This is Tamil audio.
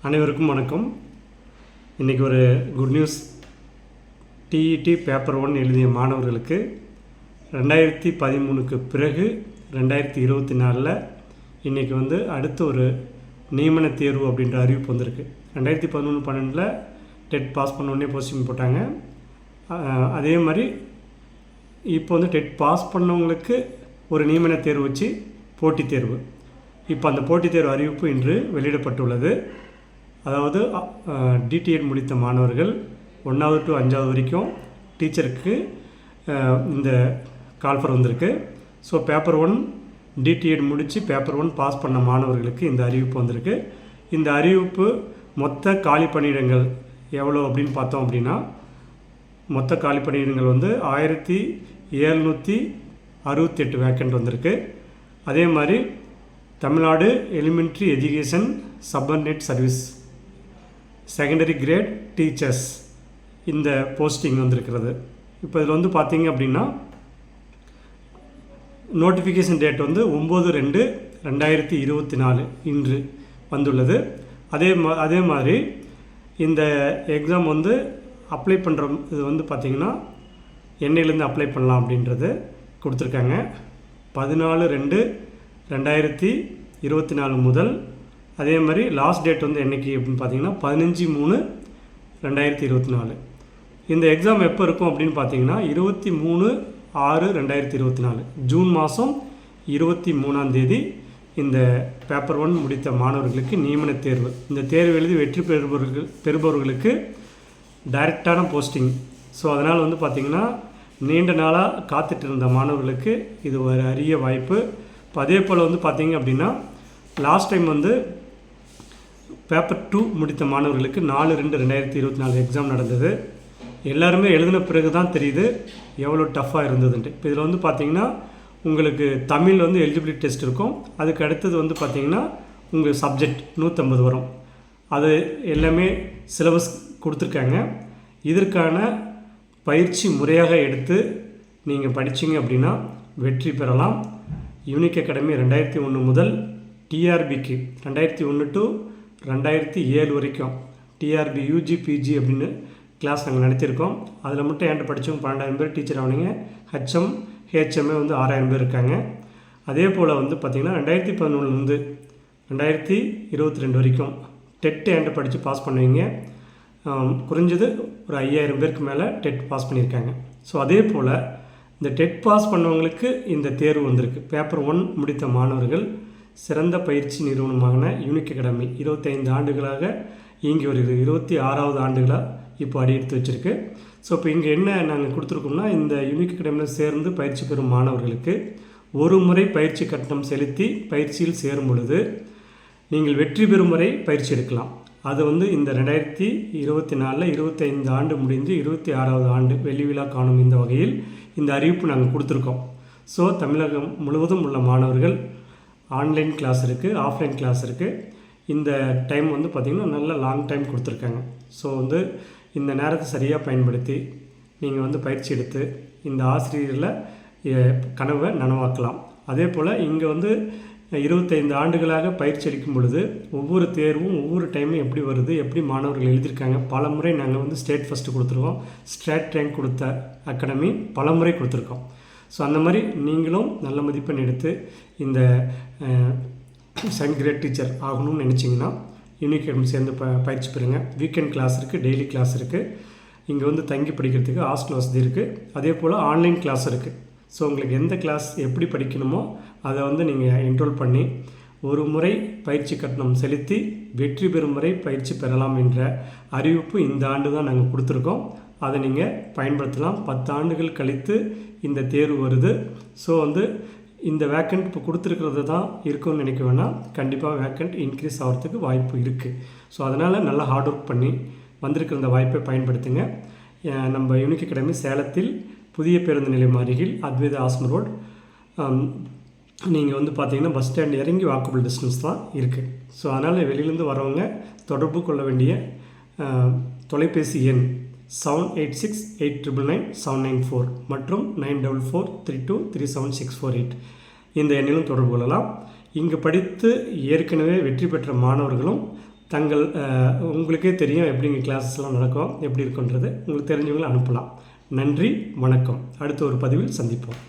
அனைவருக்கும் வணக்கம். இன்றைக்கி ஒரு குட் நியூஸ். டிஇடி பேப்பர் 1 எழுதிய மாணவர்களுக்கு 2013க்கு பிறகு 2024 இன்றைக்கி அடுத்த ஒரு நியமன தேர்வு அப்படின்ற அறிவிப்பு வந்திருக்கு. 2011-12 டெட் பாஸ் பண்ண போஸ்டிங் போட்டாங்க. அதே மாதிரி இப்போ டெட் பாஸ் பண்ணவங்களுக்கு ஒரு நியமன தேர்வு வச்சு போட்டித் தேர்வு. இப்போ அந்த போட்டித் தேர்வு அறிவிப்பு இன்று வெளியிடப்பட்டுள்ளது. அதாவது டிடிஎட் முடித்த மாணவர்கள் 1வது to 5வது வரைக்கும் டீச்சருக்கு இந்த கால்ஃபர் வந்திருக்கு. ஸோ பேப்பர் 1 டிடிஎட் முடித்து பேப்பர் 1 பாஸ் பண்ண மாணவர்களுக்கு இந்த அறிவிப்பு வந்திருக்கு. இந்த அறிவிப்பு மொத்த காலி பணியிடங்கள் எவ்வளோ அப்படின்னு பார்த்தோம் அப்படின்னா, மொத்த காலி பணியிடங்கள் 1768 வேக்கண்ட் வந்திருக்கு. அதே மாதிரி Tamil Nadu elementary education subordinate service secondary great teachers இந்த போஸ்டிங் வந்திருக்கிறது. இப்போ இதில் பார்த்தீங்க அப்படின்னா நோட்டிஃபிகேஷன் டேட் 9/2/2024 இன்று வந்துள்ளது. அதே மாதிரி இந்த எக்ஸாம் அப்ளை பண்ணுற இது பார்த்திங்கன்னா என்னையிலேருந்து அப்ளை பண்ணலாம் அப்படின்றது கொடுத்துருக்காங்க. 14/2/2024 முதல். அதே மாதிரி லாஸ்ட் டேட் என்றைக்கு அப்படின்னு பார்த்தீங்கன்னா 15/3/2024. இந்த எக்ஸாம் எப்போ இருக்கும் அப்படின்னு பார்த்தீங்கன்னா 23/6/2024 ஜூன் மாதம் 23ஆம் தேதி இந்த பேப்பர் 1 முடித்த மாணவர்களுக்கு நியமன தேர்வு. இந்த தேர்வு எழுதி வெற்றி பெறுபவர்களுக்கு டைரெக்டான போஸ்டிங். ஸோ அதனால் பார்த்திங்கன்னா நீண்ட நாளாக காத்துட்டு இருந்த மாணவர்களுக்கு இது ஒரு அரிய வாய்ப்பு. இப்போ அதே போல் பார்த்திங்க அப்படின்னா லாஸ்ட் டைம் பேப்பர் 2 முடித்த மாணவர்களுக்கு 4/2/2024 எக்ஸாம் நடந்தது. எல்லாருமே எழுதின பிறகு தான் தெரியுது எவ்வளோ டஃப்பாக இருந்ததுன்ட்டு. இப்போ இதில் பார்த்திங்கன்னா உங்களுக்கு தமிழ் எலிஜிபிலிட்டி டெஸ்ட் இருக்கும். அதுக்கு அடுத்தது பார்த்திங்கன்னா உங்கள் சப்ஜெக்ட் 150 வரும். அது எல்லாமே சிலபஸ் கொடுத்துருக்காங்க. இதற்கான பயிற்சி முறையாக எடுத்து நீங்கள் படிச்சிங்க அப்படின்னா வெற்றி பெறலாம். யூனிக் அகாடமி 2001 முதல் டிஆர்பிக்கு 2001 to 2007 வரைக்கும் டிஆர்பி யூஜி பிஜி அப்படின்னு கிளாஸ் நாங்கள் நடத்தியிருக்கோம். அதில் மட்டும் என்கிட்ட படித்தவங்க 12,000 பேர் டீச்சர் ஆனீங்க. ஹெச்எம் ஹெச்எம்ஏ 6,000 பேர் இருக்காங்க. அதே போல் பார்த்திங்கன்னா 2011 2022 வரைக்கும் டெட் என்கிட்ட படித்து பாஸ் பண்ணுவீங்க. குறைஞ்சது ஒரு 5,000 பேருக்கு மேலே டெட் பாஸ் பண்ணியிருக்காங்க. ஸோ அதே போல் இந்த டெட் பாஸ் பண்ணவங்களுக்கு இந்த தேர்வு வந்திருக்கு. பேப்பர் 1 முடித்த மாணவர்கள் சிறந்த பயிற்சி நிறுவனமான யூனிக் அகாடமி 25 ஆண்டுகளாக இயங்கி வருகிறது. 26வது ஆண்டுகளாக இப்போ அடியெடுத்து வச்சுருக்கு. ஸோ இப்போ இங்கே என்ன நாங்கள் கொடுத்துருக்கோம்னா, இந்த யூனிக் அகாடமியில் சேர்ந்து பயிற்சி பெறும் மாணவர்களுக்கு ஒரு முறை பயிற்சி கட்டணம் செலுத்தி பயிற்சியில் சேரும் பொழுது நீங்கள் வெற்றி பெறும் முறை பயிற்சி எடுக்கலாம். அது இந்த 2024 25 ஆண்டு முடிந்து 26வது ஆண்டு வெள்ளி விழா காணும் இந்த வகையில் இந்த அறிவிப்பு நாங்கள் கொடுத்துருக்கோம். ஸோ தமிழகம் முழுவதும் உள்ள மாணவர்கள் ஆன்லைன் கிளாஸ் இருக்குது, ஆஃப்லைன் கிளாஸ் இருக்குது. இந்த டைம் பார்த்திங்கன்னா நல்ல லாங் டைம் கொடுத்துருக்காங்க. ஸோ இந்த நேரத்தை சரியாக பயன்படுத்தி நீங்கள் பயிற்சி எடுத்து இந்த ஆசிரியர்களை கனவை நனவாக்கலாம். அதே போல் இங்கே 25 ஆண்டுகளாக பயிற்சி அளிக்கும் பொழுது ஒவ்வொரு தேர்வும் ஒவ்வொரு டைமும் எப்படி வருது, எப்படி மாணவர்கள் எழுதியிருக்காங்க. பல முறை நாங்கள் ஸ்டேட் ஃபஸ்ட்டு கொடுத்துருக்கோம். ஸ்டேட் ரேங்க் கொடுத்த அகாடமி பல முறை கொடுத்துருக்கோம். ஸோ அந்த மாதிரி நீங்களும் நல்ல மதிப்பெண் எடுத்து இந்த செகண்ட் கிரேட் டீச்சர் ஆகணும்னு நினச்சிங்கன்னா யூனிக் அகாடமி சேர்ந்து பயிற்சி பெறுங்க. வீக்கெண்ட் கிளாஸ் இருக்குது, டெய்லி கிளாஸ் இருக்குது. இங்கே தங்கி படிக்கிறதுக்கு ஹாஸ்டல் வசதி இருக்குது. அதே போல் ஆன்லைன் கிளாஸ் இருக்குது. ஸோ உங்களுக்கு எந்த கிளாஸ் எப்படி படிக்கணுமோ அதை நீங்கள் என்ரோல் பண்ணி ஒரு முறை பயிற்சி கட்டணம் செலுத்தி வெற்றி பெறும் முறை பயிற்சி பெறலாம் என்ற அறிவிப்பு இந்த ஆண்டு தான் நாங்கள் கொடுத்துருக்கோம். அதை நீங்கள் பயன்படுத்தலாம். 10 ஆண்டுகள் கழித்து இந்த தேர்வு வருது. ஸோ இந்த வேக்கண்ட் இப்போ கொடுத்துருக்கிறது தான் இருக்குன்னு நினைக்க வேணாம். கண்டிப்பாக வேக்கண்ட் இன்க்ரீஸ் ஆகிறதுக்கு வாய்ப்பு இருக்குது. ஸோ அதனால் நல்லா ஹார்ட் ஒர்க் பண்ணி வந்திருக்கிற இந்த வாய்ப்பை பயன்படுத்துங்க. நம்ம யூனிக் அகாடமி சேலத்தில் புதிய பேருந்து நிலையம் அருகில் அத்வைத ஆஸ்ரம் ரோட். நீங்கள் பார்த்தீங்கன்னா பஸ் ஸ்டாண்ட் இறங்கி வாக்கபிள் டிஸ்டன்ஸ் தான் இருக்குது. ஸோ அதனால் வெளியிலேருந்து வரவங்க தொடர்பு கொள்ள வேண்டிய தொலைபேசி எண் 7868999794 மற்றும் 9432376648 இந்த எண்ணிலும் தொடர்பு கொள்ளலாம். இங்கு படித்து ஏற்கனவே வெற்றி பெற்ற மாணவர்களும் தங்கள் உங்களுக்கே தெரியும் எப்படிங்க கிளாஸஸ்லாம் நடக்கும், எப்படி இருக்குன்றது உங்களுக்கு தெரிஞ்சவங்களை அனுப்பலாம். நன்றி, வணக்கம். அடுத்த ஒரு பதிவில் சந்திப்போம்.